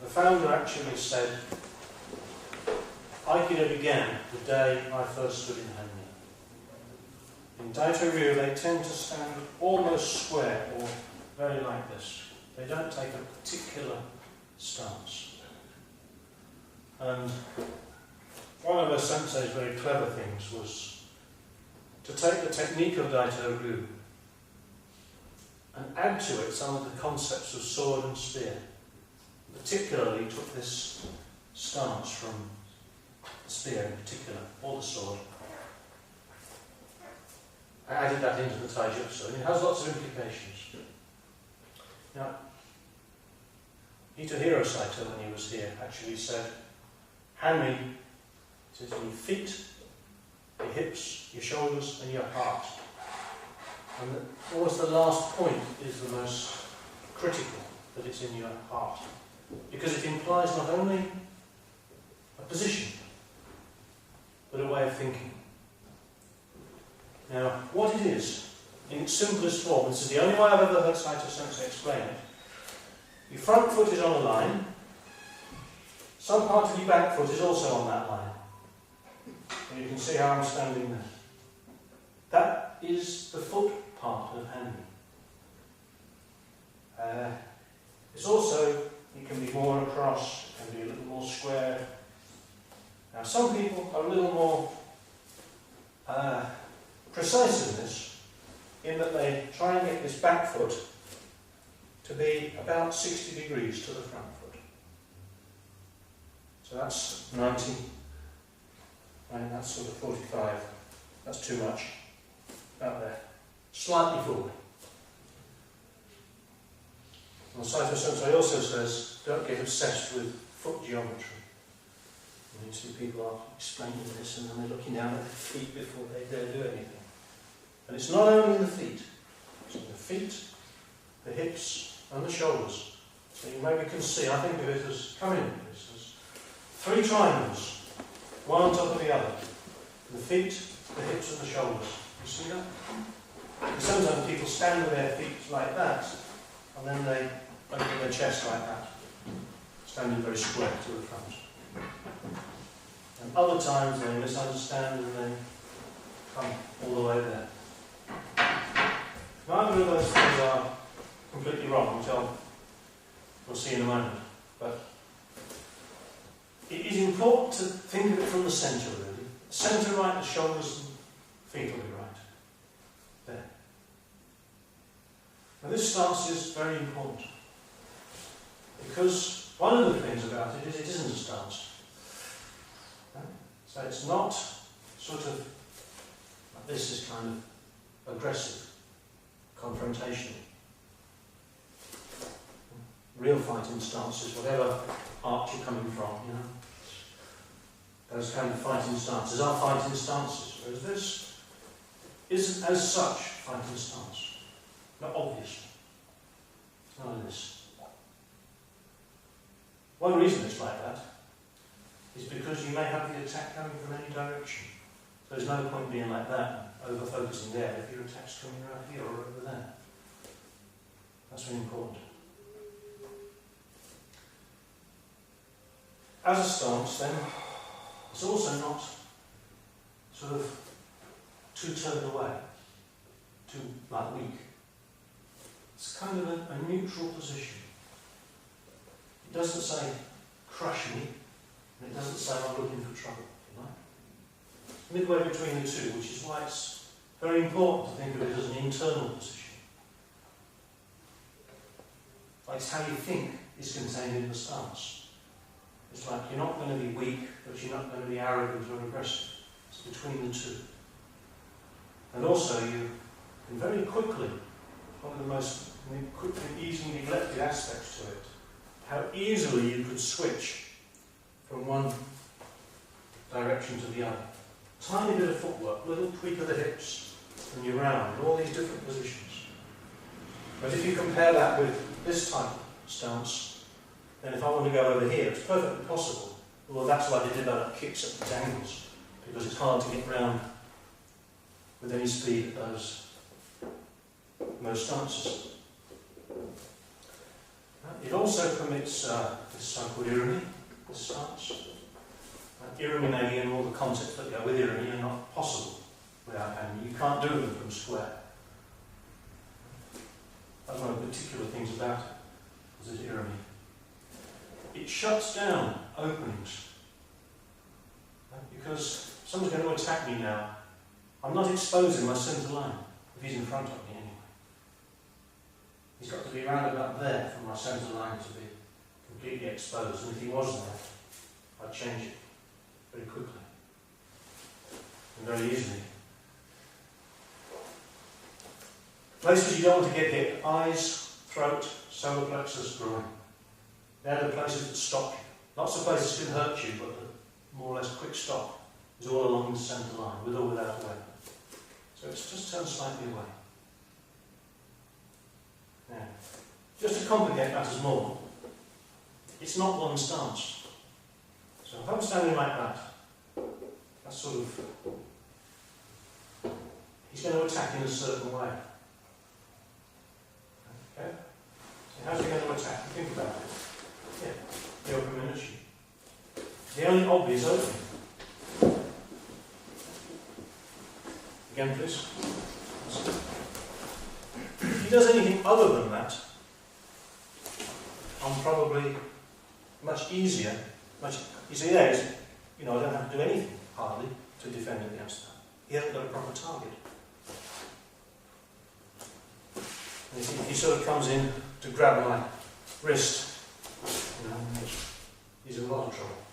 the founder actually said, Aikido began the day I first stood in Hanmi. In Daito-ryu they tend to stand almost square or very like this. They don't take a particular stance. And one of our sensei's very clever things was to take the technique of Daito-ryu and add to it some of the concepts of sword and spear. Particularly took this stance from the spear in particular, or the sword. I added that into the taijutsu, and it has lots of implications. Now, Hitohiro Saito, when he was here, actually said, Hanmi is in your feet, your hips, your shoulders, and your heart. And always the last point is the most critical, that it's in your heart. Because it implies not only a position, but a way of thinking. Now, what it is, in its simplest form, this is the only way I've ever heard Saito Sensei explain it. Your front foot is on a line, some part of your back foot is also on that line. And you can see how I'm standing there. That is the foot part of Hanmi. It's also, it can be more across, it can be a little more square. Now some people are a little more precise in this, in that they try and get this back foot to be about 60 degrees to the front foot. So that's 90, and that's sort of 45. That's too much. About there. Slightly forward. And Saito Sensei also says, don't get obsessed with foot geometry. You see people are explaining this and then they're looking down at their feet before they dare do anything. And it's not only the feet. It's the feet, the hips and the shoulders. So you maybe can see, I think of it as coming at this as three triangles, one on top of the other. The feet, the hips and the shoulders. You see that? And sometimes people stand with their feet like that and then they open their chest like that, standing very square to the front. And other times they misunderstand and they come all the way there. Neither of those things are completely wrong, which we'll see in a moment. But it is important to think of it from the centre, really. Centre right, the shoulders and feet will be right. There. Now this stance is very important. Because one of the things about it is it isn't a stance. So it's not sort of, like this is kind of aggressive, confrontational. Real fighting stances, whatever art you're coming from, you know. Those kind of fighting stances are fighting stances, whereas this isn't as such fighting stance. Not obviously. It's none of this. One reason it's like that is because you may have the attack coming from any direction. So there's no point being like that, over-focusing there, if your attack's coming right here or over there. That's really important. As a stance, then, it's also not sort of too turned away, too, like, weak. It's kind of a neutral position. It doesn't say, crush me, and it doesn't say, I'm looking for trouble, you know? Midway between the two, which is why it's very important to think of it as an internal position. Like it's how you think is contained in the stance. It's like you're not going to be weak, but you're not going to be arrogant or aggressive. It's between the two. And also you can very quickly, one of the most easily neglected aspects to it, how easily you could switch from one direction to the other. Tiny bit of footwork, little tweak of the hips, and you're round, all these different positions. But if you compare that with this type of stance, then if I want to go over here, it's perfectly possible. Well, that's why they develop kicks at angles, because it's hard to get round with any speed at those stances. It also permits this so-called irony, this stance. Irony and all the concepts that go with irony are not possible without Hanmi. You can't do them from square. That's one of the particular things about it, is irony. It shuts down openings. Because someone's going to attack me now. I'm not exposing my centre line, if he's in front of me anyway. He's got to be around about there for my centre line to be completely exposed, and if he was there, I'd change it very quickly and very easily. Places you don't want to get hit: eyes, throat, solar plexus, groin. They're the places that stop you. Lots of places can hurt you, but the more or less quick stop is all along the centre line, with or without a weapon. So it's just turned slightly away. Now, just to complicate matters more, it's not one stance. So if I'm standing like that, that's sort of, he's going to attack in a certain way. Okay? So how's he going to attack? Think about it. Yeah, the open energy. The only obvious opening. Again, please. If he does anything other than that, I'm probably much easier. You see, there is, I don't have to do anything hardly to defend against that. He hasn't got a proper target. And he sort of comes in to grab my wrist. He's in a lot of trouble.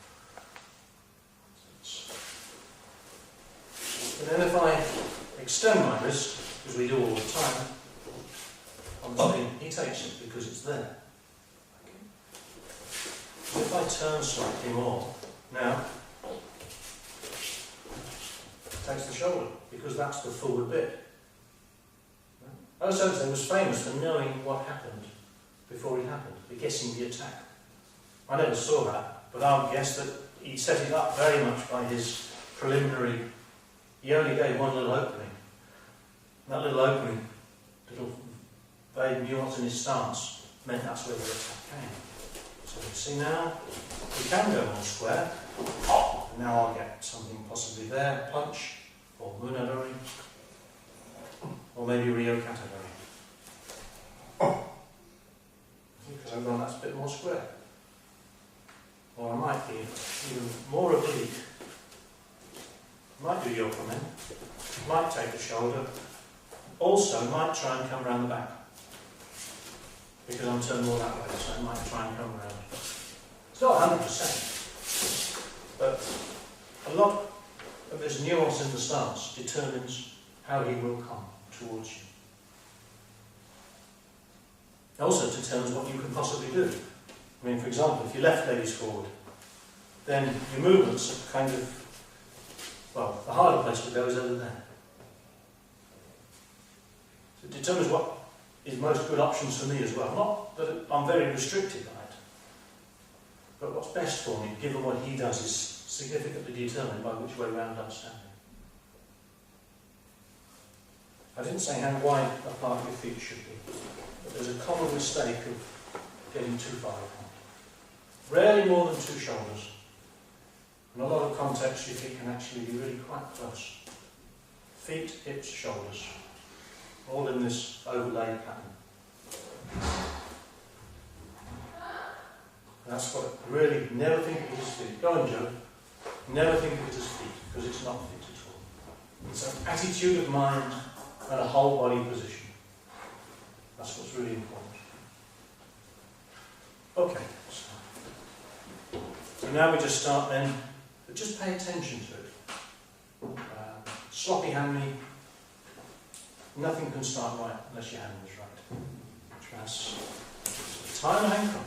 But then if I extend my wrist, as we do all the time, on the screen, he takes it because it's there. Okay. If I turn slightly more, now, takes the shoulder, because that's the forward bit. Hathaway was famous for knowing what happened before it happened, for guessing the attack. I never saw that, but I would guess that he set it up very much by his preliminary. He only gave one little opening. That little opening, little vague nuance in his stance, meant that's where the attack came. So you see now, we can go more square. And now I'll get something possibly there, punch, or munadori, or maybe Rio Katadori. Because I've gone that's a bit more square. Or I might be even more oblique. Might do yokomen, might take the shoulder, also might try and come around the back. Because I'm turned more that way, so I might try and come around. It's not 100%, but a lot of this nuance in the stance determines how he will come towards you. It also determines what you can possibly do. I mean, for example, if your left leg is forward, then your movements are kind of, well, the harder place to go is over there. So it determines what is most good options for me as well. Not that I'm very restricted by it, but what's best for me, given what he does, is significantly determined by which way round I'm standing. I didn't say how wide apart your feet should be, but there's a common mistake of getting too far apart. Rarely more than 2 shoulders. In a lot of contexts, your feet can actually be really quite close. Feet, hips, shoulders, all in this overlay pattern. That's what really, never think of it as feet. Go on, Joe. Never think of it as feet, because it's not feet at all. It's an attitude of mind and a whole body position. That's what's really important. Okay, so now we just start then, but just pay attention to it. Sloppy Hanmi, nothing can start right unless your hand is right. Trans. Tie and ankle.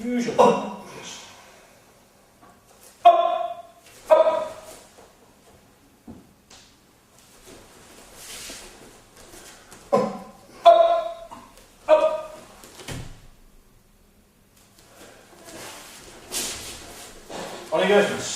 Usually. Just. On he goes.